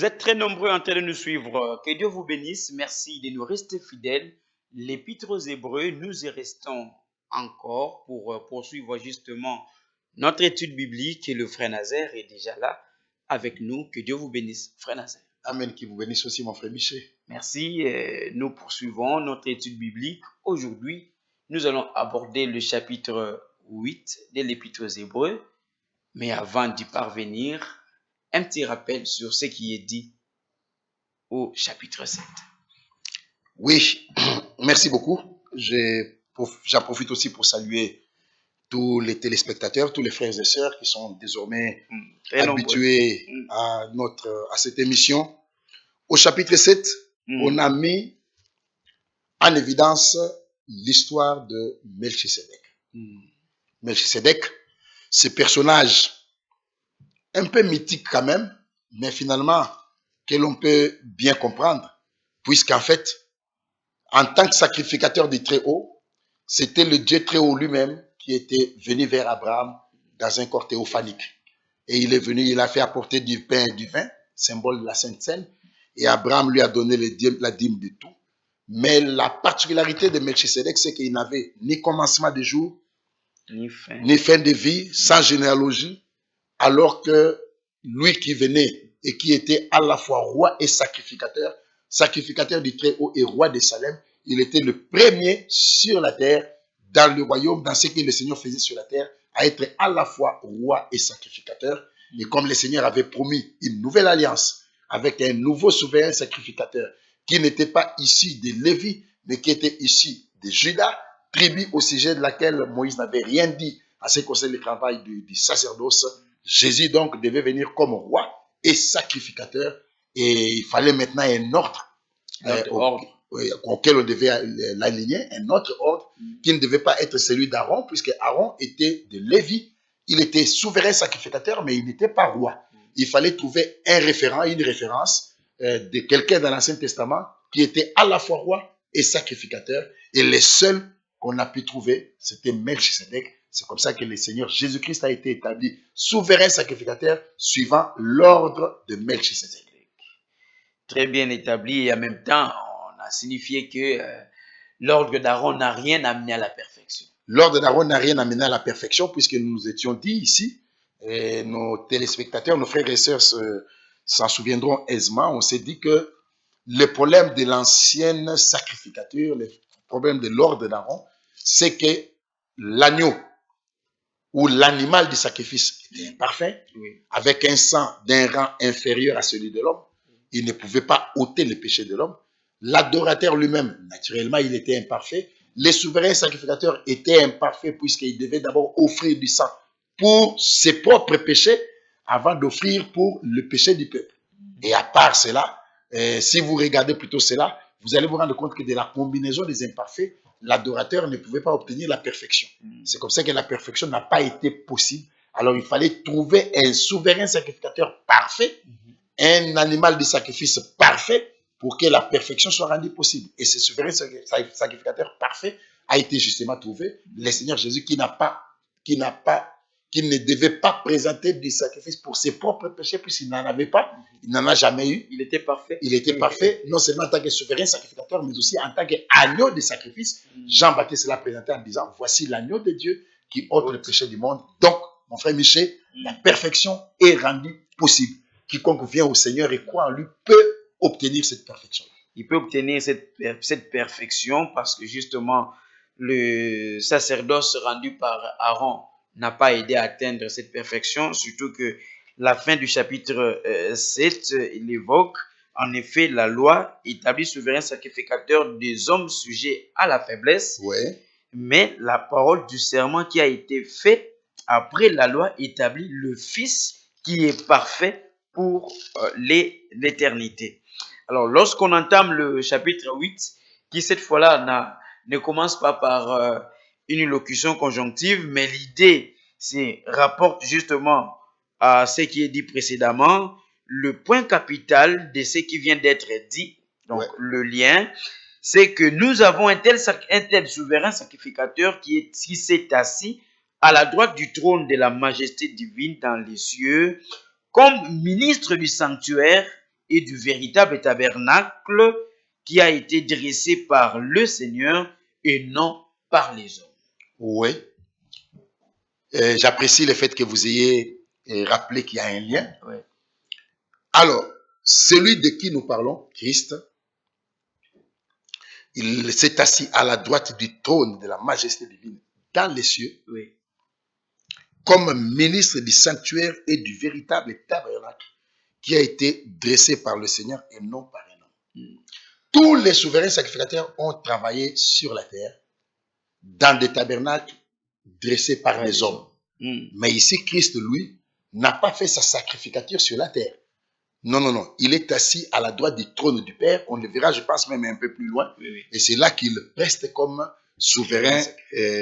Vous êtes très nombreux en train de nous suivre. Que Dieu vous bénisse. Merci de nous rester fidèles. L'Épître aux Hébreux, nous y restons encore pour poursuivre justement notre étude biblique et le frère Nazaire est déjà là avec nous. Que Dieu vous bénisse, frère Nazaire. Amen, qui vous bénisse aussi, mon frère Michel. Merci. Nous poursuivons notre étude biblique. Aujourd'hui, nous allons aborder le chapitre 8 de l'Épître aux Hébreux. Mais avant d'y parvenir, un petit rappel sur ce qui est dit au chapitre 7. Oui, merci beaucoup. J'en profite aussi pour saluer tous les téléspectateurs, tous les frères et sœurs qui sont désormais habitués à cette émission. Au chapitre 7, on a mis en évidence l'histoire de Melchisédek. Melchisédek, ce personnage un peu mythique quand même, mais finalement que l'on peut bien comprendre, puisqu'en fait, en tant que sacrificateur du Très-Haut, c'était le Dieu Très-Haut lui-même qui était venu vers Abraham dans un corps théophanique. Et il est venu, il a fait apporter du pain et du vin, symbole de la Sainte Seine, et Abraham lui a donné la dîme de tout. Mais la particularité de Melchisédek, c'est qu'il n'avait ni commencement de jour, ni fin de vie, sans généalogie, alors que lui qui venait et qui était à la fois roi et sacrificateur du Très-Haut et roi de Salem, il était le premier sur la terre, dans le royaume, dans ce que le Seigneur faisait sur la terre, à être à la fois roi et sacrificateur. Et comme le Seigneur avait promis une nouvelle alliance avec un nouveau souverain sacrificateur qui n'était pas issu de Lévi, mais qui était issu de Juda, tribu au sujet de laquelle Moïse n'avait rien dit à ce qui concerne le travail du sacerdoce. Jésus donc devait venir comme roi et sacrificateur, et il fallait maintenant un ordre auquel on devait l'aligner, un autre ordre qui ne devait pas être celui d'Aaron, puisque Aaron était de Lévi, il était souverain sacrificateur, mais il n'était pas roi. Il fallait trouver un référent, une référence de quelqu'un dans l'Ancien Testament qui était à la fois roi et sacrificateur, et les seuls qu'on a pu trouver, c'était Melchisédek. C'est comme ça que le Seigneur Jésus-Christ a été établi souverain sacrificateur suivant l'ordre de Melchisédek. Très bien établi, et en même temps, on a signifié que l'ordre d'Aaron n'a rien amené à la perfection. L'ordre d'Aaron n'a rien amené à la perfection, puisque nous nous étions dit ici, et nos téléspectateurs, nos frères et sœurs s'en souviendront aisément, on s'est dit que le problème de l'ancienne sacrificature, le problème de l'ordre d'Aaron, c'est que l'agneau ou l'animal du sacrifice était imparfait, avec un sang d'un rang inférieur à celui de l'homme, il ne pouvait pas ôter le péché de l'homme. L'adorateur lui-même, naturellement, il était imparfait. Les souverains sacrificateurs étaient imparfaits puisqu'ils devaient d'abord offrir du sang pour ses propres péchés avant d'offrir pour le péché du peuple. Et à part cela, si vous regardez plutôt cela, vous allez vous rendre compte que de la combinaison des imparfaits, l'adorateur ne pouvait pas obtenir la perfection. C'est comme ça que la perfection n'a pas été possible. Alors il fallait trouver un souverain sacrificateur parfait, un animal de sacrifice parfait pour que la perfection soit rendue possible. Et ce souverain sacrificateur parfait a été justement trouvé, le Seigneur Jésus qui ne devait pas présenter du sacrifice pour ses propres péchés puisqu'il n'en avait pas, il n'en a jamais eu. Il était parfait. Il était parfait, non seulement en tant que souverain sacrificateur, mais aussi en tant qu'agneau de sacrifice. Jean-Baptiste l'a présenté en disant, voici l'agneau de Dieu qui ôte le péché du monde. Donc, mon frère Michel, la perfection est rendue possible. Quiconque vient au Seigneur et croit en lui peut obtenir cette perfection. Il peut obtenir cette perfection parce que justement, le sacerdoce rendu par Aaron n'a pas aidé à atteindre cette perfection, surtout que la fin du chapitre 7, il évoque en effet la loi établit souverain sacrificateur des hommes sujets à la faiblesse, mais la parole du serment qui a été faite après la loi établit le Fils qui est parfait pour l'éternité. Alors, lorsqu'on entame le chapitre 8, qui cette fois-là ne commence pas par une locution conjonctive, mais l'idée rapporte justement à ce qui est dit précédemment, le point capital de ce qui vient d'être dit, donc le lien, c'est que nous avons un tel souverain sacrificateur qui s'est assis à la droite du trône de la majesté divine dans les cieux, comme ministre du sanctuaire et du véritable tabernacle qui a été dressé par le Seigneur et non par les hommes. Oui. J'apprécie le fait que vous ayez rappelé qu'il y a un lien. Oui. Alors, celui de qui nous parlons, Christ, il s'est assis à la droite du trône de la majesté divine dans les cieux, oui, comme ministre du sanctuaire et du véritable tabernacle qui a été dressé par le Seigneur et non par un homme. Tous les souverains sacrificateurs ont travaillé sur la terre dans des tabernacles dressés par les hommes. Mais ici, Christ, lui, n'a pas fait sa sacrificature sur la terre. Non, non, non. Il est assis à la droite du trône du Père. On le verra, je pense, même un peu plus loin. oui, oui. Et c'est là qu'il reste comme souverain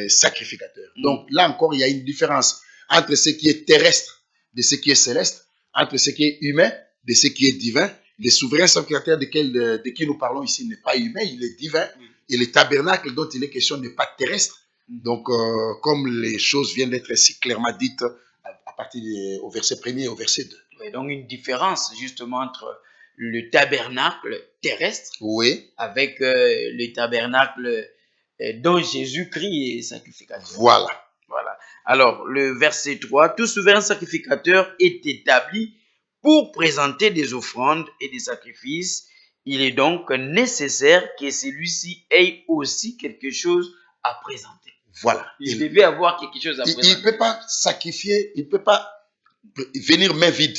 sacrificateur. Donc là encore, il y a une différence entre ce qui est terrestre de ce qui est céleste, entre ce qui est humain de ce qui est divin. Le souverain sacrificateur de qui nous parlons ici n'est pas humain, il est divin. Et le tabernacle dont il est question n'est pas terrestre. Donc, comme les choses viennent d'être si clairement dites à partir au verset 1er et au verset 2. Oui, donc une différence justement entre le tabernacle terrestre, oui, avec le tabernacle dont Jésus-Christ est sacrificateur. Voilà. Voilà. Alors, le verset 3, tout souverain sacrificateur est établi pour présenter des offrandes et des sacrifices. Il est donc nécessaire que celui-ci ait aussi quelque chose à présenter. Voilà. Il devait avoir quelque chose à présenter. Il ne peut pas sacrifier, il ne peut pas venir main vide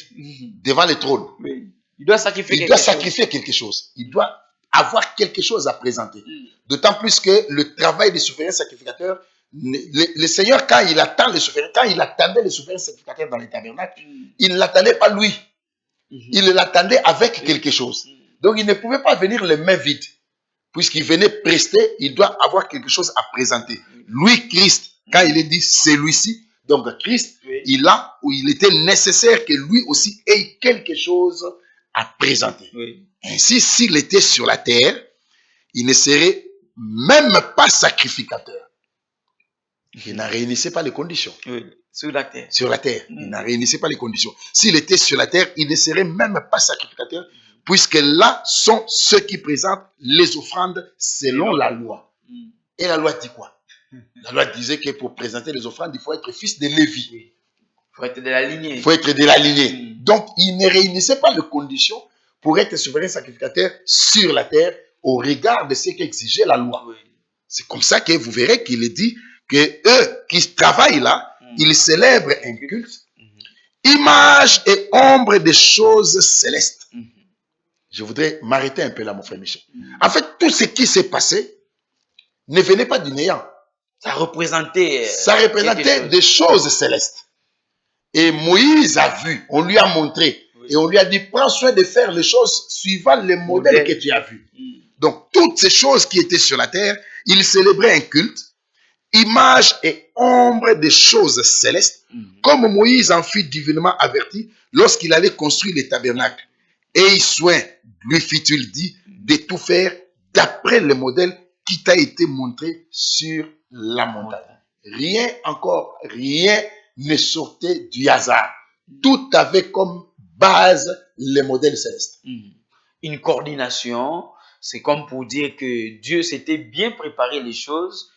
devant le trône. Oui. Il doit sacrifier quelque chose. Il doit avoir quelque chose à présenter. D'autant plus que le travail des souverains sacrificateurs, le Seigneur, quand il attendait les souverains sacrificateurs dans les tabernacles, il ne l'attendait pas lui. Il l'attendait avec quelque chose. Donc il ne pouvait pas venir les mains vides. Puisqu'il venait prester, il doit avoir quelque chose à présenter. Lui, Christ, quand il est dit celui-ci, donc Christ, il était nécessaire que lui aussi ait quelque chose à présenter. Oui. Ainsi, s'il était sur la terre, il ne serait même pas sacrificateur. Il n'en réunissait pas les conditions. Oui. Sur la terre. Sur la terre. Il n'en réunissait pas les conditions. S'il était sur la terre, il ne serait même pas sacrificateur, puisque là sont ceux qui présentent les offrandes selon la loi. Et la loi dit quoi? La loi disait que pour présenter les offrandes, il faut être fils de Lévi. Il faut être de la lignée. Il faut être de la lignée. Donc, il ne réunissait pas les conditions pour être souverain sacrificateur sur la terre au regard de ce qu'exigeait la loi. Oui. C'est comme ça que vous verrez qu'il est dit que eux qui travaillent là, ils célèbrent un culte, image et ombre des choses célestes. Je voudrais m'arrêter un peu là, mon frère Michel. En fait, tout ce qui s'est passé ne venait pas du néant. Ça représentait des choses célestes. Et Moïse a vu, on lui a montré, et on lui a dit, prends soin de faire les choses suivant le modèle que tu as vu. Donc, toutes ces choses qui étaient sur la terre, il célébrait un culte, image et ombre des choses célestes, comme Moïse en fut divinement averti lorsqu'il allait construire les tabernacles. Et soin, lui fit-il dit, de tout faire d'après le modèle qui t'a été montré sur la montagne. Rien ne sortait du hasard. Tout avait comme base le modèle céleste. Une coordination, c'est comme pour dire que Dieu s'était bien préparé les choses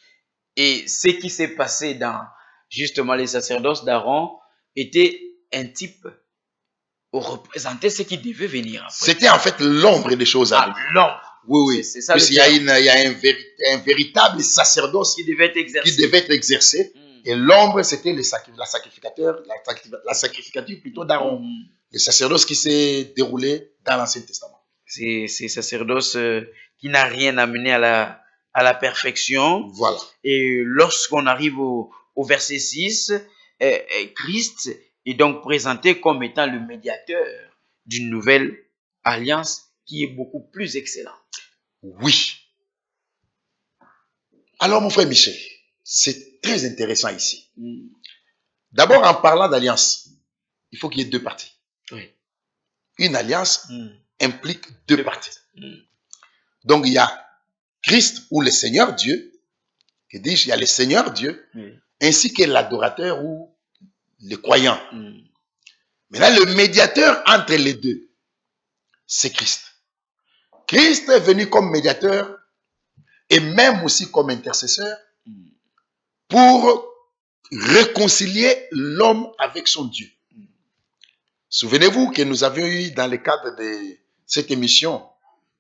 et ce qui s'est passé dans justement les sacerdoces d'Aaron était un type représentait ce qui devait venir après. C'était en fait l'ombre des choses à venir. L'ombre. Oui. C'est ça. Puisqu'il y a un véritable sacerdoce qui devait être exercé. Et l'ombre, c'était la sacrificature plutôt d'Aaron. Le sacerdoce qui s'est déroulé dans l'Ancien Testament. C'est sacerdoce qui n'a rien amené à la perfection. Voilà. Et lorsqu'on arrive au verset 6, Christ est donc présenté comme étant le médiateur d'une nouvelle alliance qui est beaucoup plus excellente. Oui. Alors, mon frère Michel, c'est très intéressant ici. D'abord, en parlant d'alliance, il faut qu'il y ait deux parties. Oui. Une alliance implique deux parties. Donc, il y a Christ ou le Seigneur Dieu, que dis-je, il y a le Seigneur Dieu, ainsi que l'adorateur ou le croyant. Maintenant, le médiateur entre les deux, c'est Christ. Christ est venu comme médiateur et même aussi comme intercesseur pour réconcilier l'homme avec son Dieu. Souvenez-vous que nous avions eu dans le cadre de cette émission,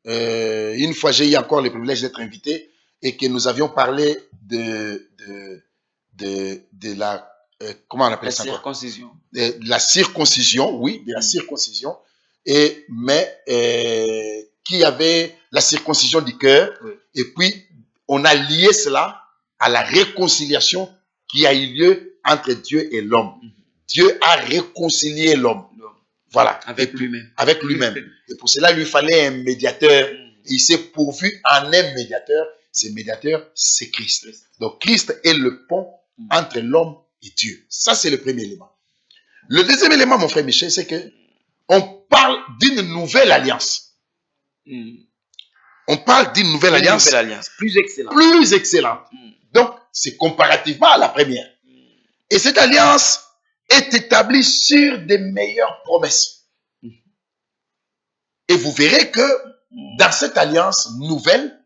une fois j'ai eu encore le privilège d'être invité et que nous avions parlé de la, comment on appelle ça? La circoncision. De la circoncision, oui, de la circoncision, mais qui avait la circoncision du cœur, oui. Et puis on a lié cela à la réconciliation qui a eu lieu entre Dieu et l'homme. Dieu a réconcilié l'homme. Voilà. Avec lui-même. Avec lui-même. Et pour cela, il lui fallait un médiateur. Et il s'est pourvu en un médiateur. Ce médiateur, c'est Christ. Donc, Christ est le pont entre l'homme et Dieu. Ça, c'est le premier élément. Le deuxième élément, mon frère Michel, c'est que on parle d'une nouvelle alliance. On parle d'une nouvelle alliance. Plus excellente. Plus excellente. Donc, c'est comparativement à la première. Et cette alliance est établie sur des meilleures promesses. Et vous verrez que dans cette alliance nouvelle,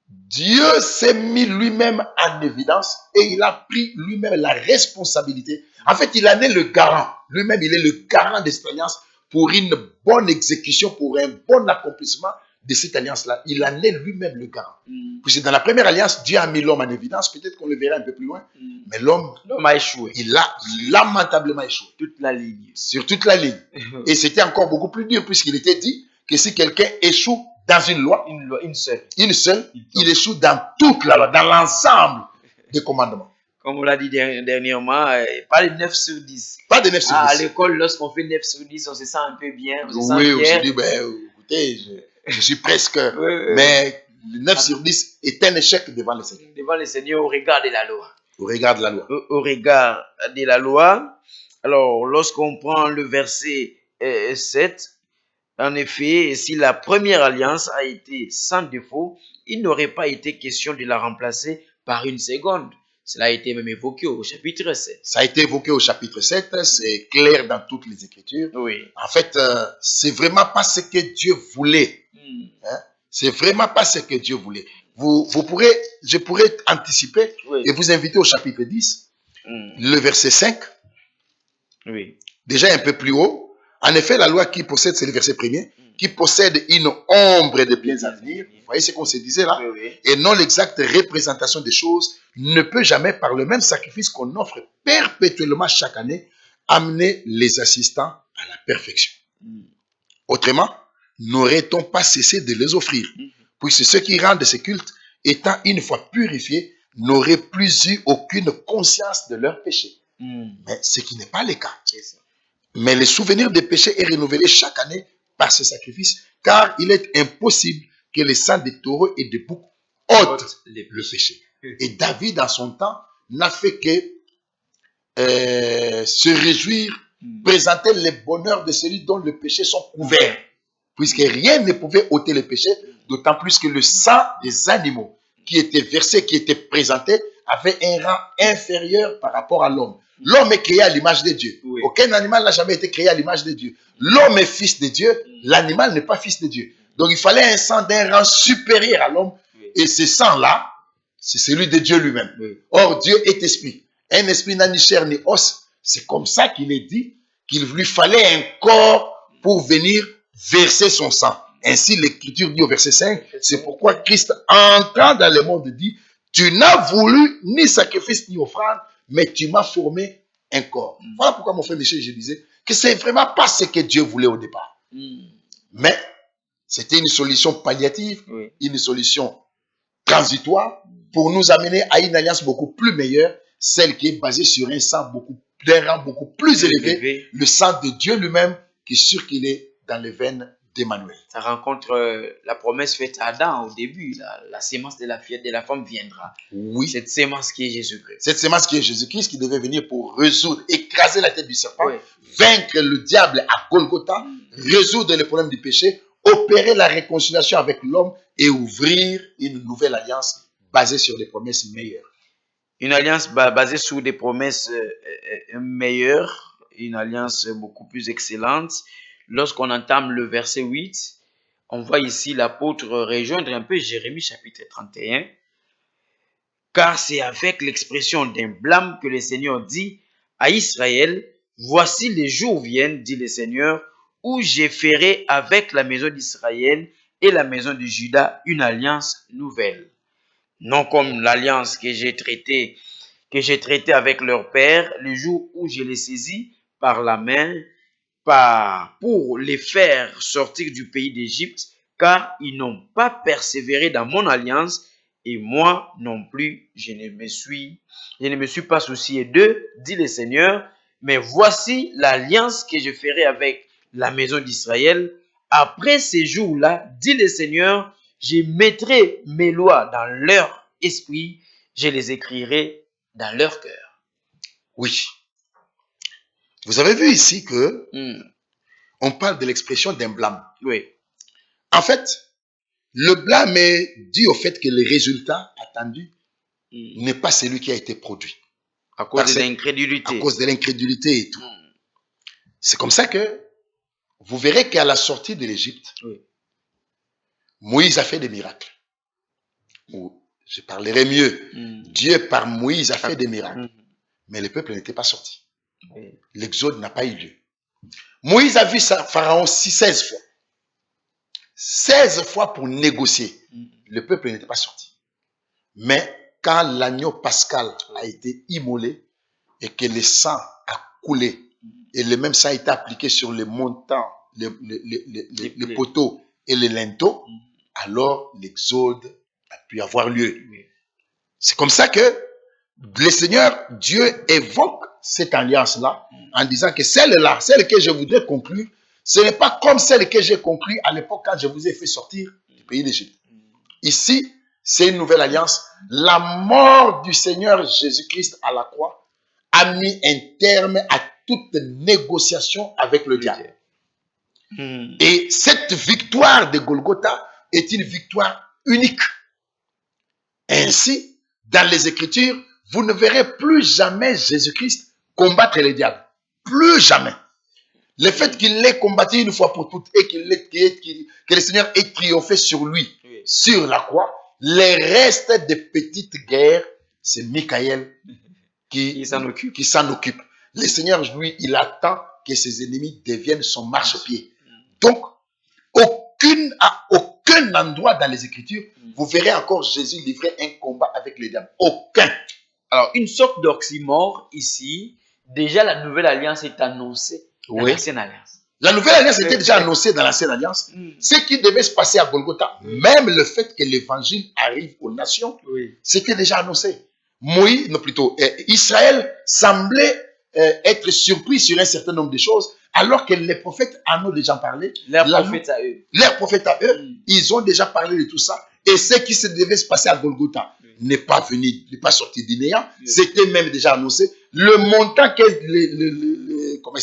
Dieu s'est mis lui-même en évidence et il a pris lui-même la responsabilité. En fait, il en est le garant. Lui-même, il est le garant de cette alliance pour une bonne exécution, pour un bon accomplissement de cette alliance-là. Il en est lui-même le garant. Puisque dans la première alliance, Dieu a mis l'homme en évidence. Peut-être qu'on le verra un peu plus loin. Mais l'homme a échoué. Il a lamentablement échoué. Toute la ligne. Sur toute la ligne. Et c'était encore beaucoup plus dur puisqu'il était dit que si quelqu'un échoue dans une loi, une seule, il échoue dans toute la loi, dans l'ensemble des commandements. Comme on l'a dit dernièrement, pas de 9 sur 10. Pas de 9 sur 10. À l'école, lorsqu'on fait 9 sur 10, on se sent un peu bien. On se dit, écoutez, je suis presque... mais 9 sur 10 est un échec devant le Seigneur. Devant le Seigneur au regard de la loi. Au regard de la loi. Au regard de la loi. Alors, lorsqu'on prend le verset 7, en effet, si la première alliance a été sans défaut, il n'aurait pas été question de la remplacer par une seconde. Cela a été même évoqué au chapitre 7. Ça a été évoqué au chapitre 7, c'est clair dans toutes les Écritures. Oui. En fait, c'est vraiment pas ce que Dieu voulait. Hein? C'est vraiment pas ce que Dieu voulait. Je pourrais anticiper et vous inviter au chapitre 10, le verset 5. Oui. Déjà un peu plus haut. En effet, la loi qui possède, c'est le verset premier, qui possède une ombre de biens à venir. Vous voyez ce qu'on se disait là? Oui. Et non l'exacte représentation des choses, ne peut jamais, par le même sacrifice qu'on offre perpétuellement chaque année, amener les assistants à la perfection. Autrement, n'aurait-on pas cessé de les offrir? Puisque ceux qui rendent ce culte, étant une fois purifiés, n'auraient plus eu aucune conscience de leurs péchés. Mais ce qui n'est pas le cas. Mais le souvenir des péchés est renouvelé chaque année par ce sacrifice, car il est impossible que le sang des taureaux et des boucs ôte le péché. Et David, en son temps, n'a fait que se réjouir, présenter le bonheur de celui dont les péchés sont couverts, puisque rien ne pouvait ôter le péché, d'autant plus que le sang des animaux qui était versé, qui était présenté, avait un rang inférieur par rapport à l'homme. L'homme est créé à l'image de Dieu. Oui. Aucun animal n'a jamais été créé à l'image de Dieu. L'homme est fils de Dieu, l'animal n'est pas fils de Dieu. Donc il fallait un sang d'un rang supérieur à l'homme. Et ce sang-là, c'est celui de Dieu lui-même. Or, Dieu est esprit. Un esprit n'a ni chair ni os. C'est comme ça qu'il est dit qu'il lui fallait un corps pour venir verser son sang. Ainsi, l'Écriture dit au verset 5, c'est pourquoi Christ, entrant dans le monde, dit, tu n'as voulu ni sacrifice ni offrande, mais tu m'as formé un corps. Voilà pourquoi, mon frère Michel, je disais que c'est vraiment pas ce que Dieu voulait au départ. Mais c'était une solution palliative, une solution transitoire pour nous amener à une alliance beaucoup plus meilleure, celle qui est basée sur un sang d'un rang beaucoup plus élevé, le sang de Dieu lui-même qui circulait dans les veines d'Emmanuel. Ça rencontre la promesse faite à Adam au début, la sémence de la femme viendra. Oui. Cette sémence qui est Jésus-Christ. Cette sémence qui est Jésus-Christ qui devait venir pour résoudre, écraser la tête du serpent, vaincre le diable à Golgotha, résoudre les problèmes du péché, opérer la réconciliation avec l'homme et ouvrir une nouvelle alliance basée sur des promesses meilleures. Une alliance basée sur des promesses meilleures, une alliance beaucoup plus excellente. lorsqu'on entame le verset 8, on voit ici l'apôtre rejoindre un peu Jérémie chapitre 31, car c'est avec l'expression d'un blâme que le Seigneur dit à Israël, voici les jours viennent, dit le Seigneur, où je ferai avec la maison d'Israël et la maison de Juda une alliance nouvelle. Non comme l'alliance que j'ai traitée avec leur père le jour où je les saisis par la main pour les faire sortir du pays d'Égypte, car ils n'ont pas persévéré dans mon alliance, et moi non plus, je ne me suis pas soucié d'eux, dit le Seigneur. Mais voici l'alliance que je ferai avec la maison d'Israël. Après ces jours-là, dit le Seigneur, je mettrai mes lois dans leur esprit, je les écrirai dans leur cœur. Oui. Vous avez vu ici que on parle de l'expression d'un blâme. Oui. En fait, le blâme est dû au fait que le résultat attendu n'est pas celui qui a été produit. À cause de l'incrédulité. À cause de l'incrédulité et tout. C'est comme ça que vous verrez qu'à la sortie de l'Égypte, Moïse a fait des miracles. Ou, je parlerai mieux. Dieu, par Moïse, a fait des miracles. Mais le peuple n'était pas sorti. L'exode n'a pas eu lieu. Moïse a vu Pharaon 16 fois. 16 fois pour négocier. Le peuple n'était pas sorti. Mais quand l'agneau pascal a été immolé et que le sang a coulé et le même sang a été appliqué sur les montants, les poteaux et les linteaux, alors l'exode a pu avoir lieu. C'est comme ça que le Seigneur, Dieu évoque cette alliance-là en disant que celle-là, celle que je voudrais conclure, ce n'est pas comme celle que j'ai conclue à l'époque quand je vous ai fait sortir du pays d'Égypte. Ici, c'est une nouvelle alliance. La mort du Seigneur Jésus-Christ à la croix a mis un terme à toute négociation avec le diable. Et cette victoire de Golgotha est une victoire unique. Ainsi, dans les Écritures, vous ne verrez plus jamais Jésus-Christ combattre les diables. Plus jamais. Le fait qu'il l'ait combattu une fois pour toutes et que le Seigneur ait triomphé sur lui, sur la croix, les restes des petites guerres, c'est Michael qui s'en occupe. Le Seigneur, lui, il attend que ses ennemis deviennent son marchepied. Donc, à aucun endroit dans les Écritures, vous verrez encore Jésus livrer un combat avec les diables. Aucun. Alors, une sorte d'oxymore ici. Déjà, la nouvelle alliance est annoncée dans l'ancienne alliance. La nouvelle alliance était déjà annoncée dans l'ancienne alliance. Ce qui devait se passer à Golgotha, même le fait que l'évangile arrive aux nations, c'était déjà annoncé. Israël semblait être surpris sur un certain nombre de choses, alors que les prophètes en ont déjà parlé. Leurs prophètes à eux, ils ont déjà parlé de tout ça. Et ce qui se devait se passer à Golgotha n'est pas venu, n'est pas sorti du néant. C'était même déjà annoncé. Le montant que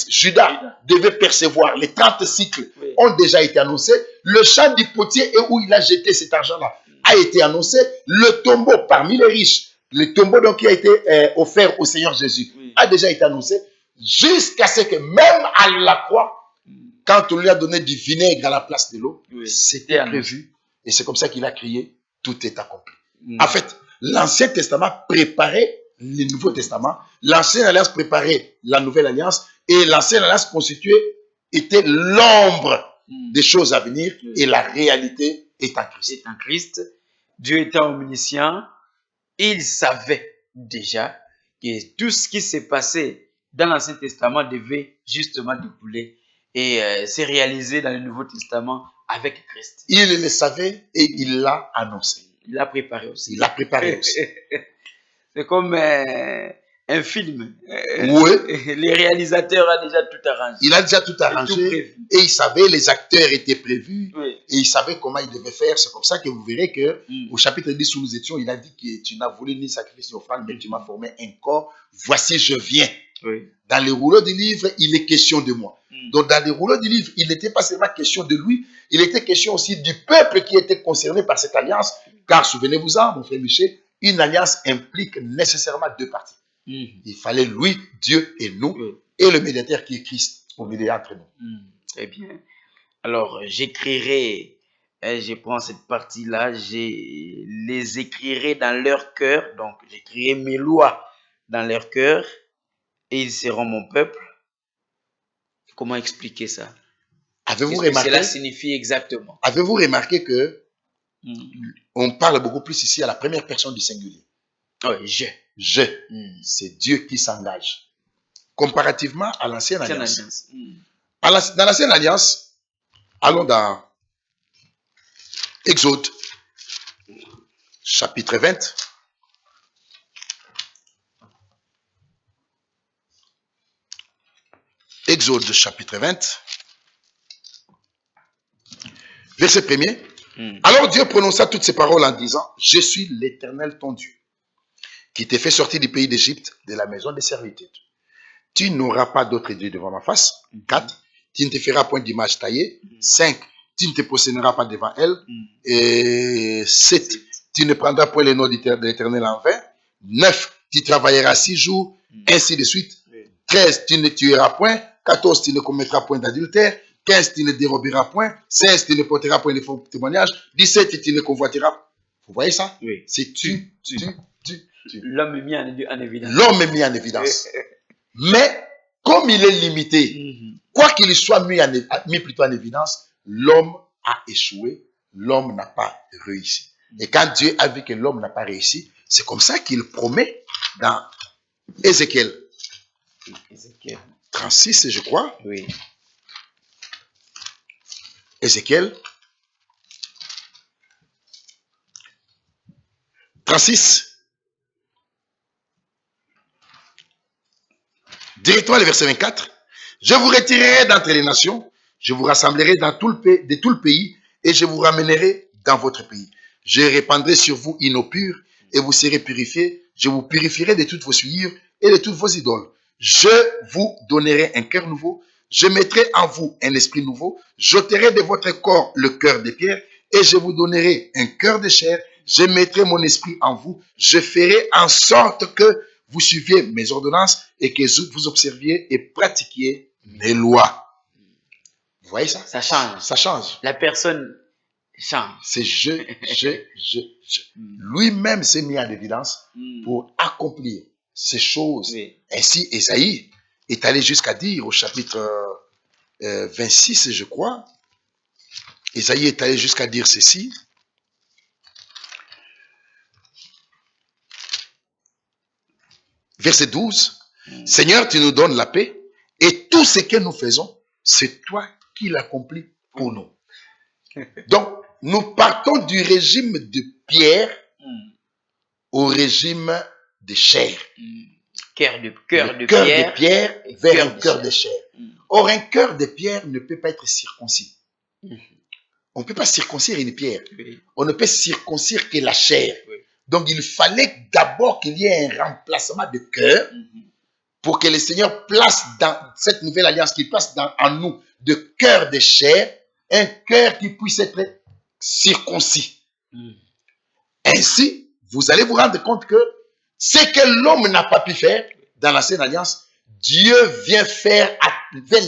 Judas devait percevoir, les 30 cycles, ont déjà été annoncés. Le champ du potier et où il a jeté cet argent-là a été annoncé. Le tombeau parmi les riches, le tombeau donc qui a été offert au Seigneur Jésus, a déjà été annoncé. Jusqu'à ce que même à la croix, quand on lui a donné du vinaigre à la place de l'eau, c'était prévu. Et c'est comme ça qu'il a crié, tout est accompli. En fait, l'Ancien Testament préparait le Nouveau Testament. L'Ancienne Alliance préparait la Nouvelle Alliance. Et l'Ancienne Alliance était l'ombre des choses à venir. Et la réalité est en Christ. En Christ, Dieu étant omniscient, il savait déjà que tout ce qui s'est passé dans l'Ancien Testament devait justement découler et se réaliser dans le Nouveau Testament avec Christ. Il le savait et il l'a annoncé. Il l'a préparé aussi. Il l'a préparé aussi. C'est comme un film. Oui. Le réalisateur a déjà tout arrangé. Il a déjà tout arrangé. Et il savait, les acteurs étaient prévus. Et il savait comment il devait faire. C'est comme ça que vous verrez que au chapitre 10 où nous étions, il a dit que tu n'as voulu ni sacrifice ni offrande, mais tu m'as formé un corps. Voici, je viens. Dans les rouleaux du livre, il est question de moi. Donc, dans les rouleaux du livre, il n'était pas seulement question de lui, il était question aussi du peuple qui était concerné par cette alliance. Car, souvenez-vous-en, mon frère Michel, une alliance implique nécessairement deux parties. Il fallait lui, Dieu et nous, et le médiateur qui est Christ au milieu entre nous. Très bien. Alors, j'écrirai, je prends cette partie-là, je les écrirai dans leur cœur, donc j'écrirai mes lois dans leur cœur, et ils seront mon peuple. Comment expliquer ça? Avez-vous Qu'est-ce que cela remarqué, signifie exactement? avez-vous remarqué que Mm. on parle beaucoup plus ici à la première personne du singulier? Oui, je. Je, Mm. c'est Dieu qui s'engage. Comparativement à l'ancienne C'est une alliance. alliance. Mm. Dans l'ancienne alliance, allons dans Exode, chapitre 20. Exode, chapitre 20. Verset 1er. Alors Dieu prononça toutes ces paroles en disant, je suis l'Éternel ton Dieu, qui t'ai fait sortir du pays d'Égypte, de la maison de servitude. Tu n'auras pas d'autre Dieu devant ma face. 4. Tu ne te feras point d'image taillée. 5. Tu ne te prosterneras pas devant elle. Et 7. Tu ne prendras point le nom de l'Éternel en vain. 9. Tu travailleras 6 jours, ainsi de suite. 13. Tu ne tueras point. 14. Tu ne commettras point d'adultère. 15. Tu ne déroberas point. 16. Tu ne porteras point de faux témoignages. 17. Tu ne convoiteras. Vous voyez ça? Oui. C'est tu. L'homme est mis en évidence. L'homme est mis en évidence. Mais, comme il est limité, quoi qu'il soit mis plutôt en évidence, l'homme a échoué, l'homme n'a pas réussi. Et quand Dieu a vu que l'homme n'a pas réussi, c'est comme ça qu'il promet dans Ézéchiel 36, je crois. Oui. Ézéchiel 36. Directement le verset 24. Je vous retirerai d'entre les nations, je vous rassemblerai de tout le pays, et je vous ramènerai dans votre pays. Je répandrai sur vous une eau pure, et vous serez purifiés. Je vous purifierai de toutes vos souillures et de toutes vos idoles. Je vous donnerai un cœur nouveau. Je mettrai en vous un esprit nouveau. J'ôterai de votre corps le cœur de pierre, et je vous donnerai un cœur de chair. Je mettrai mon esprit en vous. Je ferai en sorte que vous suiviez mes ordonnances et que vous observiez et pratiquiez mes lois. Vous voyez ça? Ça change. Ça change. La personne change. C'est je. Lui-même s'est mis en évidence pour accomplir ces choses. Oui. Ainsi, Ésaïe est allé jusqu'à dire au chapitre 26, je crois, Ésaïe est allé jusqu'à dire ceci. Verset 12. Seigneur, tu nous donnes la paix et tout ce que nous faisons, c'est toi qui l'accomplis pour nous. Donc, nous partons du régime de pierre au régime de chair. Cœur de pierre vers un cœur de chair. Or, un cœur de pierre ne peut pas être circoncis. On ne peut pas circoncire une pierre. Oui. On ne peut circoncire que la chair. Oui. Donc, il fallait d'abord qu'il y ait un remplacement de cœur pour que le Seigneur place dans cette nouvelle alliance, qu'il place en nous de cœur de chair, un cœur qui puisse être circoncis. Ainsi, vous allez vous rendre compte que ce que l'homme n'a pas pu faire dans l'ancienne alliance, Dieu vient le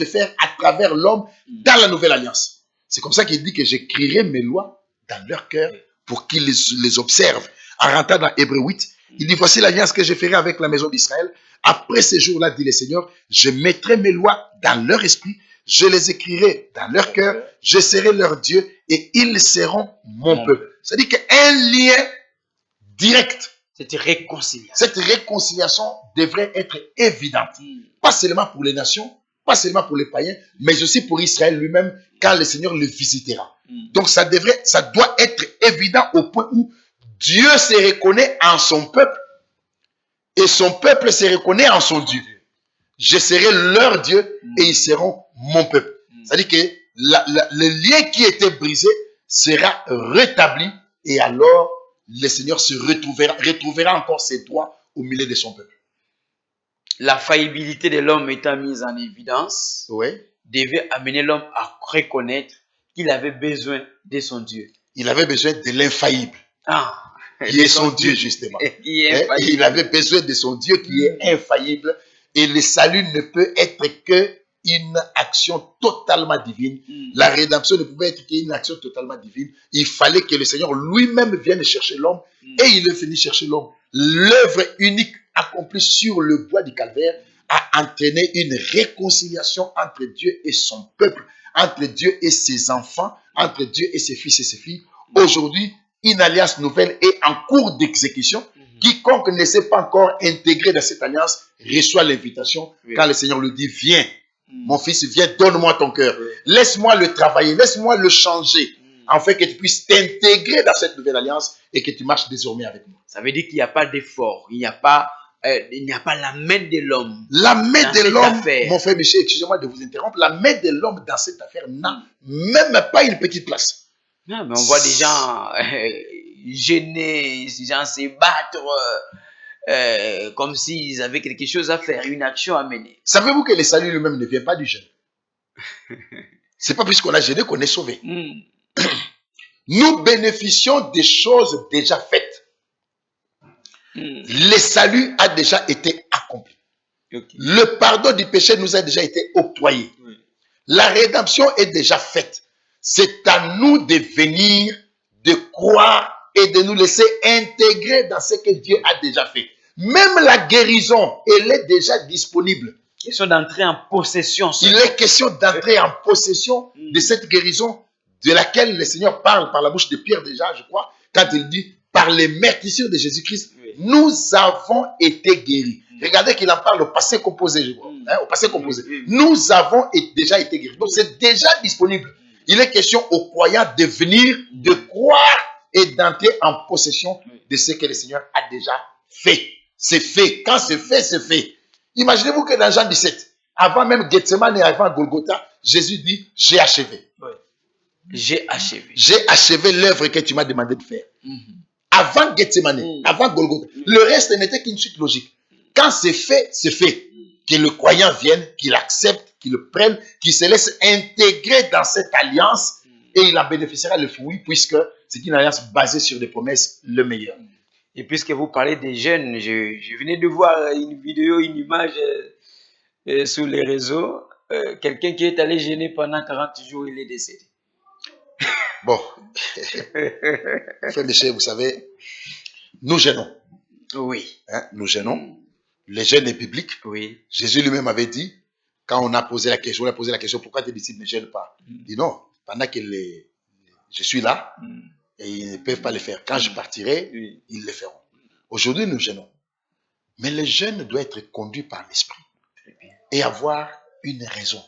faire à travers l'homme dans la nouvelle alliance. C'est comme ça qu'il dit que j'écrirai mes lois dans leur cœur pour qu'ils les observent. En rentrant dans Hébreux 8, il dit, voici l'alliance que je ferai avec la maison d'Israël. Après ces jours-là, dit le Seigneur, je mettrai mes lois dans leur esprit, je les écrirai dans leur cœur, je serai leur Dieu et ils seront mon peuple. C'est-à-dire qu'un lien direct. Cette réconciliation. Cette réconciliation devrait être évidente. Pas seulement pour les nations, pas seulement pour les païens, mais aussi pour Israël lui-même quand le Seigneur le visitera. Donc ça doit être évident au point où Dieu se reconnaît en son peuple et son peuple se reconnaît en son Dieu. Je serai leur Dieu et ils seront mon peuple. C'est-à-dire que le lien qui était brisé sera rétabli et alors le Seigneur se retrouvera encore ses droits au milieu de son peuple. La faillibilité de l'homme étant mise en évidence, devait amener l'homme à reconnaître qu'il avait besoin de son Dieu. Il avait besoin de l'infaillible. Qui est son Dieu, justement. Il avait besoin de son Dieu qui est infaillible. Et le salut ne peut être que une action totalement divine. La rédemption ne pouvait être qu'une action totalement divine. Il fallait que le Seigneur lui-même vienne chercher l'homme et il est venu chercher l'homme. L'œuvre unique accomplie sur le bois du calvaire a entraîné une réconciliation entre Dieu et son peuple, entre Dieu et ses enfants, entre Dieu et ses fils et ses filles. Aujourd'hui, une alliance nouvelle est en cours d'exécution. Quiconque ne s'est pas encore intégré dans cette alliance reçoit l'invitation quand le Seigneur lui dit, viens, mon fils, viens, donne-moi ton cœur. Laisse-moi le travailler, laisse-moi le changer, afin que tu puisses t'intégrer dans cette nouvelle alliance et que tu marches désormais avec moi. Ça veut dire qu'il n'y a pas d'effort, il n'y a pas la main de l'homme. La main de l'homme, mon frère Michel, excusez-moi de vous interrompre, la main de l'homme dans cette affaire n'a même pas une petite place. Non, mais on voit des gens gênés, des gens se battre comme s'ils avaient quelque chose à faire, une action à mener. Savez-vous que le salut lui-même ne vient pas du jeûne? C'est pas puisqu'on a gêné qu'on est sauvé. Nous bénéficions des choses déjà faites. Le salut a déjà été accompli. Le pardon du péché nous a déjà été octroyé. La rédemption est déjà faite. C'est à nous de venir, de croire et de nous laisser intégrer dans ce que Dieu a déjà fait. Même la guérison, elle est déjà disponible. Question d'entrer en possession. Il est question d'entrer en possession de cette guérison de laquelle le Seigneur parle par la bouche de Pierre déjà, je crois, quand il dit, par les meurtrissures de Jésus-Christ, nous avons été guéris. Regardez qu'il en parle au passé composé, je crois. Au passé composé. Nous avons déjà été guéris. Donc c'est déjà disponible. Il est question aux croyants de venir, de croire et d'entrer en possession de ce que le Seigneur a déjà fait. C'est fait. Quand c'est fait, c'est fait. Imaginez-vous que dans Jean 17, avant même Gethsemane et avant Golgotha, Jésus dit, j'ai achevé. J'ai achevé. J'ai achevé l'œuvre que tu m'as demandé de faire. Avant Gethsemane, avant Golgotha. Le reste n'était qu'une suite logique. Quand c'est fait, c'est fait. Que le croyant vienne, qu'il accepte, qu'il le prenne, qu'il se laisse intégrer dans cette alliance et il en bénéficiera le fruit puisque c'est une alliance basée sur des promesses le meilleur. Et puisque vous parlez des jeunes, je venais de voir une vidéo, une image sur les réseaux. Quelqu'un qui est allé jeûner pendant 40 jours, il est décédé. Bon, frère Michel, vous savez, nous jeûnons. Oui. Nous jeûnons. Les jeûnes est biblique. Oui. Jésus lui-même avait dit, quand on a posé la question, pourquoi tes disciples ne jeûnent pas? Il dit non, pendant que je suis là, et ils ne peuvent pas le faire. Quand je partirai, ils le feront. Aujourd'hui, nous jeûnons. Mais le jeûne doit être conduit par l'esprit et avoir une raison.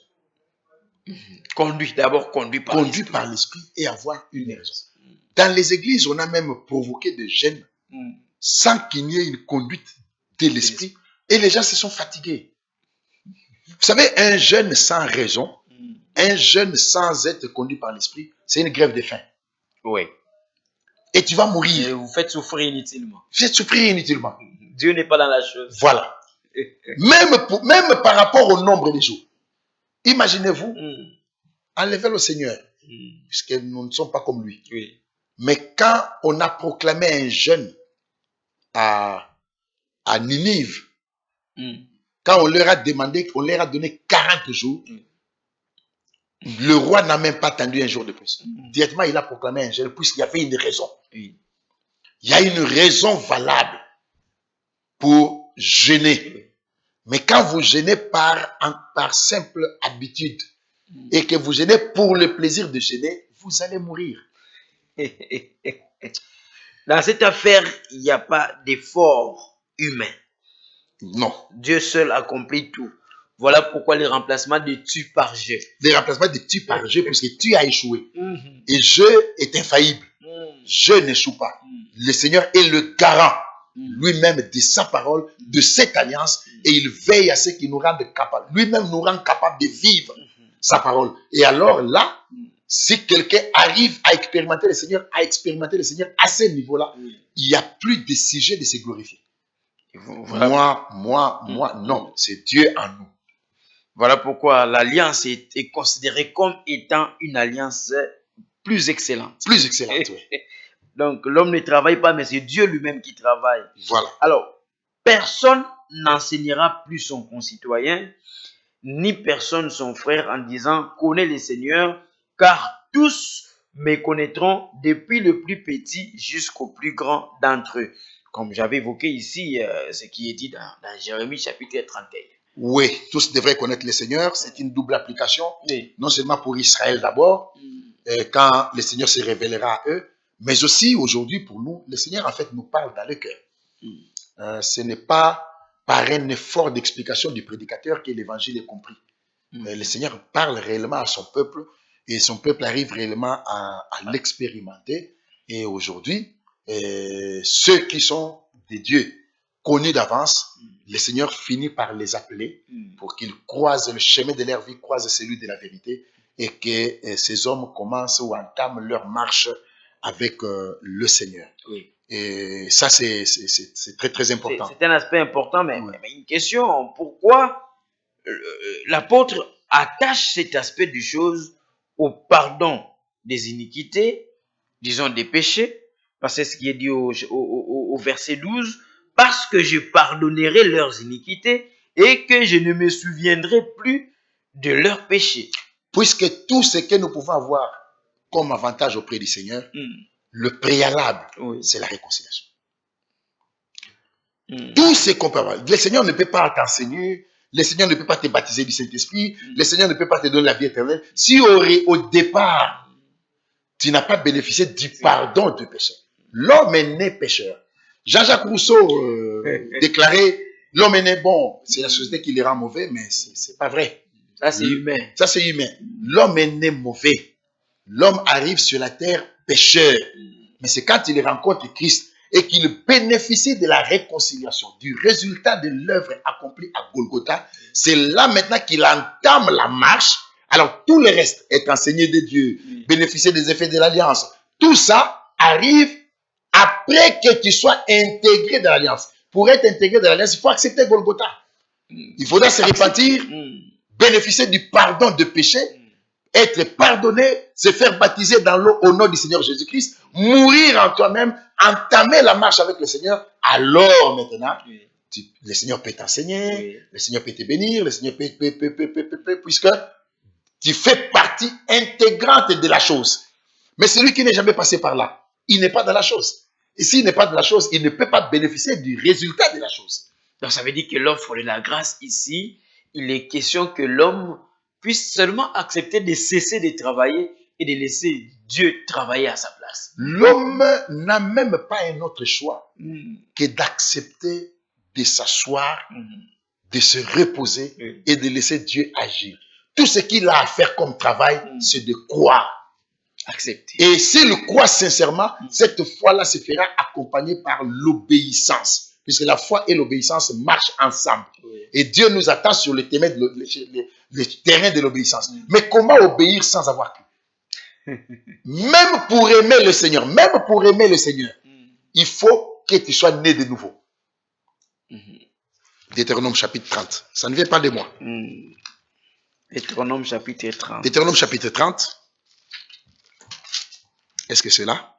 D'abord conduit par l'esprit et avoir une raison. Dans les églises, on a même provoqué des jeûnes sans qu'il n'y ait une conduite de l'esprit et les gens se sont fatigués. Vous savez, un jeûne sans raison, un jeûne sans être conduit par l'esprit, c'est une grève de faim. Oui. Et tu vas mourir. Et vous faites souffrir inutilement. Vous faites souffrir inutilement. Dieu n'est pas dans la chose. Voilà. Même par rapport au nombre des jours. Imaginez-vous, enlevez le Seigneur, puisque nous ne sommes pas comme lui. Oui. Mais quand on a proclamé un jeûne à Ninive, quand on leur a demandé, on leur a donné 40 jours, le roi n'a même pas attendu un jour de plus. Directement, il a proclamé un jeûne, puisqu'il y avait une raison. Il y a une raison valable pour jeûner. Mais quand vous jeûnez par simple habitude et que vous jeûnez pour le plaisir de jeûner, vous allez mourir. Dans cette affaire, il n'y a pas d'effort humain. Non. Dieu seul accomplit tout. Voilà pourquoi les remplacements de tu par je. Les remplacements de tu par je, parce que tu as échoué. Et je est infaillible. Je n'échoue pas. Le Seigneur est le garant lui-même de sa parole, de cette alliance, et il veille à ce qu'il nous rende capables. Lui-même nous rend capables de vivre sa parole. Et alors là, si quelqu'un arrive à expérimenter le Seigneur, à ce niveau-là, il n'y a plus de sujet de se glorifier. Voilà. Moi, non. C'est Dieu en nous. Voilà pourquoi l'alliance est considérée comme étant une alliance plus excellente. Plus excellente, oui. Donc, l'homme ne travaille pas, mais c'est Dieu lui-même qui travaille. Voilà. Alors, personne n'enseignera plus son concitoyen ni personne son frère en disant « Connais le Seigneur », car tous me connaîtront depuis le plus petit jusqu'au plus grand d'entre eux. Comme j'avais évoqué ici, ce qui est dit dans Jérémie chapitre 31. Oui, tous devraient connaître le Seigneur. C'est une double application. Oui. Non seulement pour Israël d'abord, quand le Seigneur se révélera à eux, mais aussi aujourd'hui pour nous, le Seigneur en fait nous parle dans le cœur. Ce n'est pas par un effort d'explication du prédicateur que l'évangile est compris. Le Seigneur parle réellement à son peuple et son peuple arrive réellement à l'expérimenter. Et aujourd'hui, ceux qui sont des dieux connus d'avance, le Seigneur finit par les appeler pour qu'ils croisent le chemin de leur vie, croisent celui de la vérité et que ces hommes commencent ou entament leur marche avec le Seigneur. Oui. Et ça, c'est très, très important. C'est un aspect important, mais une question, pourquoi l'apôtre attache cet aspect des choses au pardon des iniquités, disons des péchés, parce que c'est ce qui est dit au verset 12, parce que je pardonnerai leurs iniquités et que je ne me souviendrai plus de leurs péchés. Puisque tout ce que nous pouvons avoir comme avantage auprès du Seigneur, le préalable, c'est la réconciliation. Tout ce qu'on peut avoir. Le Seigneur ne peut pas t'enseigner, le Seigneur ne peut pas te baptiser du Saint-Esprit, le Seigneur ne peut pas te donner la vie éternelle. Si au départ, tu n'as pas bénéficié du pardon du péché. L'homme est né pécheur. Jean-Jacques Rousseau déclarait, l'homme est né bon. C'est la société qui le rend mauvais, mais c'est pas vrai. Ça, c'est humain. Ça, c'est humain. L'homme est né mauvais. L'homme arrive sur la terre pécheur. Mais c'est quand il rencontre Christ et qu'il bénéficie de la réconciliation, du résultat de l'œuvre accomplie à Golgotha, c'est là maintenant qu'il entame la marche. Alors, tout le reste est enseigné de Dieu, bénéficier des effets de l'alliance. Tout ça arrive après que tu sois intégré dans l'alliance. Pour être intégré dans l'alliance, il faut accepter Golgotha. Il faudra se repentir, bénéficier du pardon de péché, être pardonné, se faire baptiser dans l'eau au nom du Seigneur Jésus-Christ, mourir en toi-même, entamer la marche avec le Seigneur. Alors maintenant, le Seigneur peut t'enseigner, le Seigneur peut te bénir, le Seigneur peut puisque tu fais partie intégrante de la chose. Mais celui qui n'est jamais passé par là, il n'est pas dans la chose. Et s'il n'est pas dans la chose, il ne peut pas bénéficier du résultat de la chose. Donc ça veut dire que l'offre de la grâce ici, il est question que l'homme puisse seulement accepter de cesser de travailler et de laisser Dieu travailler à sa place. L'homme n'a même pas un autre choix que d'accepter de s'asseoir, de se reposer et de laisser Dieu agir. Tout ce qu'il a à faire comme travail, c'est de croire. Accepter. Et s'il croit sincèrement, cette foi-là se fera accompagner par l'obéissance. Puisque la foi et l'obéissance marchent ensemble. Et Dieu nous attend sur le terrain de l'obéissance. Mais comment obéir sans avoir cru? Même pour aimer le Seigneur, il faut que tu sois né de nouveau. Deutéronome chapitre 30. Ça ne vient pas de moi. Deutéronome chapitre 30. Deutéronome chapitre 30. Est-ce que c'est là?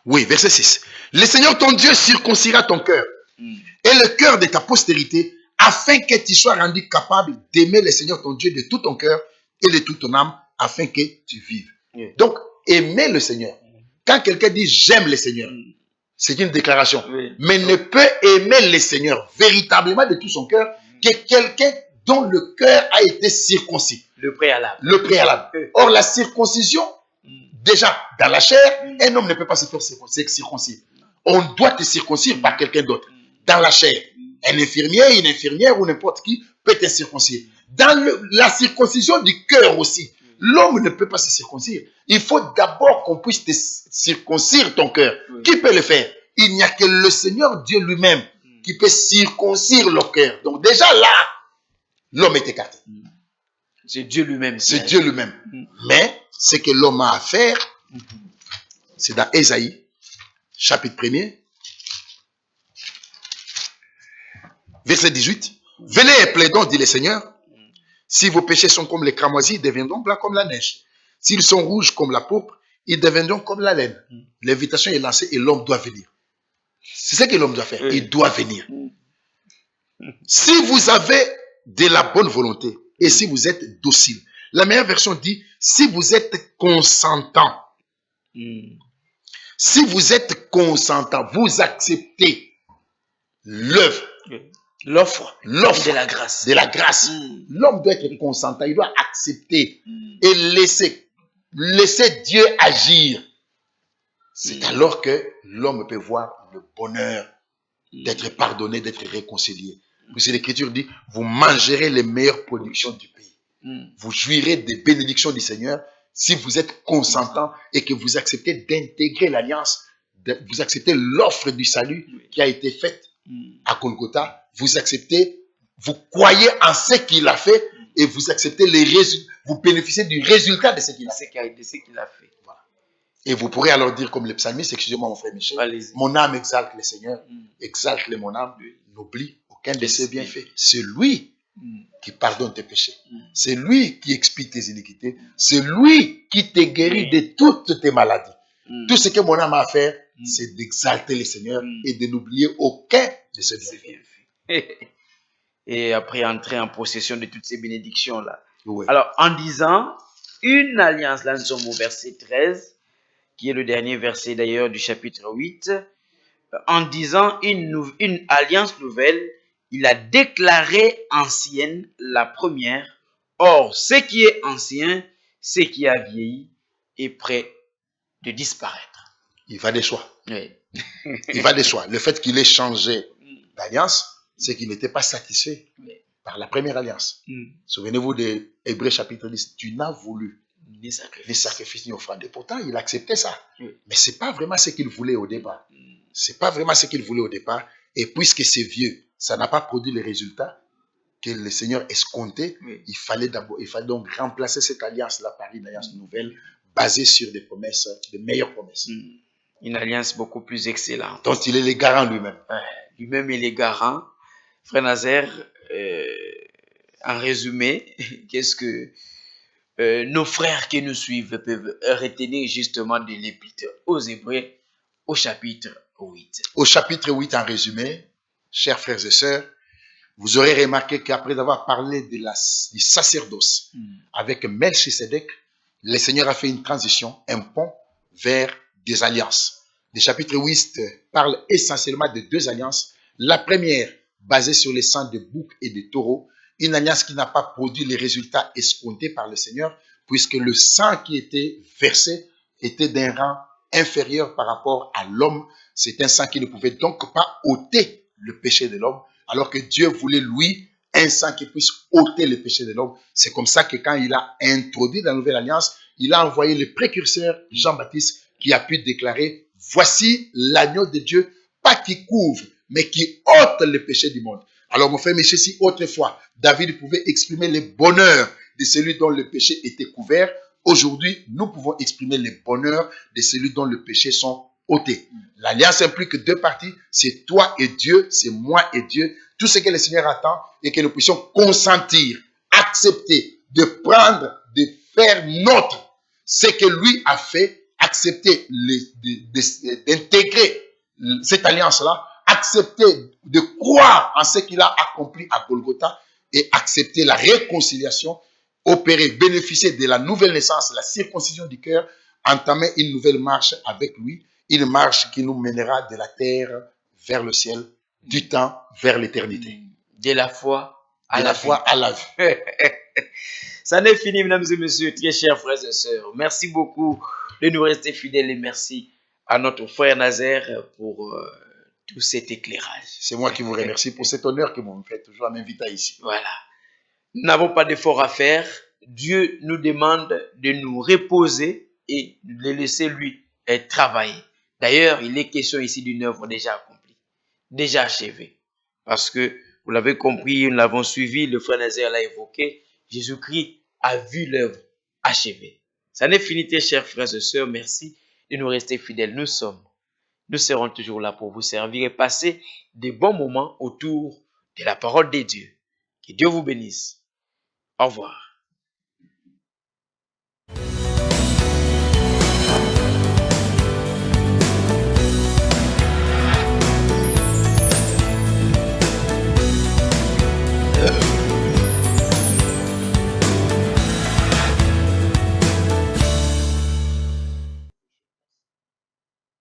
Oui, verset 6. Le Seigneur ton Dieu circoncira ton cœur et le cœur de ta postérité afin que tu sois rendu capable d'aimer le Seigneur ton Dieu de tout ton cœur et de toute ton âme afin que tu vives. Donc, aimer le Seigneur. Quand quelqu'un dit j'aime le Seigneur, c'est une déclaration. Mais ne peut aimer le Seigneur véritablement de tout son cœur que quelqu'un dont le cœur a été circoncis. Le préalable. Le préalable. Or, la circoncision, déjà, dans la chair, un homme ne peut pas se faire circoncire. On doit te circoncire par quelqu'un d'autre. Dans la chair. Un infirmier, une infirmière ou n'importe qui peut te circoncire. Dans la circoncision du cœur aussi. L'homme ne peut pas se circoncire. Il faut d'abord qu'on puisse te circoncire ton cœur. Qui peut le faire? Il n'y a que le Seigneur Dieu lui-même qui peut circoncire le cœur. Donc déjà là, l'homme est écarté. C'est Dieu lui-même. C'est Dieu lui-même. Mais ce que l'homme a à faire, c'est dans Ésaïe, chapitre 1er, verset 18. Venez et plaidons, dit le Seigneur. Si vos péchés sont comme les cramoisis, ils deviendront blancs comme la neige. S'ils sont rouges comme la pourpre, ils deviendront comme la laine. L'invitation est lancée et l'homme doit venir. C'est ce que l'homme doit faire. Il doit venir. Si vous avez de la bonne volonté et si vous êtes docile. La meilleure version dit, si vous êtes consentant. Si vous êtes consentant, vous acceptez l'œuvre. L'offre de la grâce. De la grâce. L'homme doit être consentant, il doit accepter et laisser Dieu agir. C'est alors que l'homme peut voir le bonheur d'être pardonné, d'être réconcilié. Puisque l'Écriture dit, vous mangerez les meilleures productions du pays. Vous jouirez des bénédictions du Seigneur si vous êtes consentant et que vous acceptez d'intégrer l'alliance, vous acceptez l'offre du salut qui a été faite à Golgotha. Vous acceptez, vous croyez en ce qu'il a fait et vous acceptez les résultats, vous bénéficiez du résultat de ce qu'il a fait. Voilà. Et vous pourrez alors dire comme le psalmiste, excusez-moi mon frère Michel, mon âme exalte le Seigneur, exalte-le mon âme, n'oublie aucun de ses bienfaits. C'est lui qui pardonne tes péchés. C'est lui qui expie tes iniquités. C'est lui qui te guérit de toutes tes maladies. Tout ce que mon âme a à faire, c'est d'exalter le Seigneur et de n'oublier aucun de ses bienfaits. Et après entrer en possession de toutes ces bénédictions-là. Oui. Alors, en disant une alliance, là nous sommes au verset 13, qui est le dernier verset d'ailleurs du chapitre 8, en disant une alliance nouvelle, il a déclaré ancienne la première. Or, ce qui est ancien, ce qui a vieilli, est prêt de disparaître. Il va de soi. Oui. Il va de soi. Le fait qu'il ait changé d'alliance, c'est qu'il n'était pas satisfait par la première alliance. Souvenez-vous de Hébreux chapitre 10. Tu n'as voulu ni sacrifice ni offrande. Et pourtant, il acceptait ça. Mais ce n'est pas vraiment ce qu'il voulait au départ. C'est pas vraiment ce qu'il voulait au départ. Et puisque c'est vieux, ça n'a pas produit les résultats que le Seigneur escomptait, il fallait donc remplacer cette alliance-là par une alliance nouvelle basée sur des promesses, de meilleures promesses. Une alliance beaucoup plus excellente. Dont il est le garant lui-même. Lui-même, il est garant. Frère Nazaire, en résumé, qu'est-ce que nos frères qui nous suivent peuvent retenir justement de l'Épître aux Hébreux au chapitre 8. Au chapitre 8, en résumé, chers frères et sœurs, vous aurez remarqué qu'après avoir parlé du sacerdoce avec Melchisédek, le Seigneur a fait une transition, un pont vers des alliances. Le chapitre 8 parle essentiellement de deux alliances. La première, basée sur le sang de boucs et de taureaux, une alliance qui n'a pas produit les résultats escomptés par le Seigneur, puisque le sang qui était versé était d'un rang inférieur par rapport à l'homme. C'est un sang qui ne pouvait donc pas ôter le péché de l'homme, alors que Dieu voulait, lui, un sang qui puisse ôter le péché de l'homme. C'est comme ça que quand il a introduit la nouvelle alliance, il a envoyé le précurseur Jean-Baptiste qui a pu déclarer, voici l'agneau de Dieu, pas qui couvre, mais qui ôte le péché du monde. Alors mon frère Michel, si autrefois David pouvait exprimer le bonheur de celui dont le péché était couvert, aujourd'hui nous pouvons exprimer le bonheur de celui dont le péché sont ôtés. L'alliance implique deux parties, c'est toi et Dieu, c'est moi et Dieu. Tout ce que le Seigneur attend est que nous puissions consentir, accepter, de prendre, de faire notre ce que lui a fait, accepter d'intégrer cette alliance-là, accepter de croire en ce qu'il a accompli à Golgotha et accepter la réconciliation, opérer, bénéficier de la nouvelle naissance, la circoncision du cœur, entamer une nouvelle marche avec lui, une marche qui nous mènera de la terre vers le ciel, du temps vers l'éternité. De la foi à la vie. Ça n'est fini, mesdames et messieurs, très chers frères et sœurs. Merci beaucoup de nous rester fidèles et merci à notre frère Nazaire pour tout cet éclairage. C'est moi qui vous remercie pour cet honneur que vous me faites toujours à m'inviter ici. Voilà. Nous n'avons pas d'effort à faire. Dieu nous demande de nous reposer et de le laisser lui travailler. D'ailleurs, il est question ici d'une œuvre déjà accomplie, déjà achevée. Parce que, vous l'avez compris, nous l'avons suivi, le frère Nazaire l'a évoqué, Jésus-Christ a vu l'œuvre achevée. Ça n'est fini, chers frères et sœurs. Merci de nous rester fidèles. Nous serons toujours là pour vous servir et passer des bons moments autour de la parole de Dieu. Que Dieu vous bénisse. Au revoir.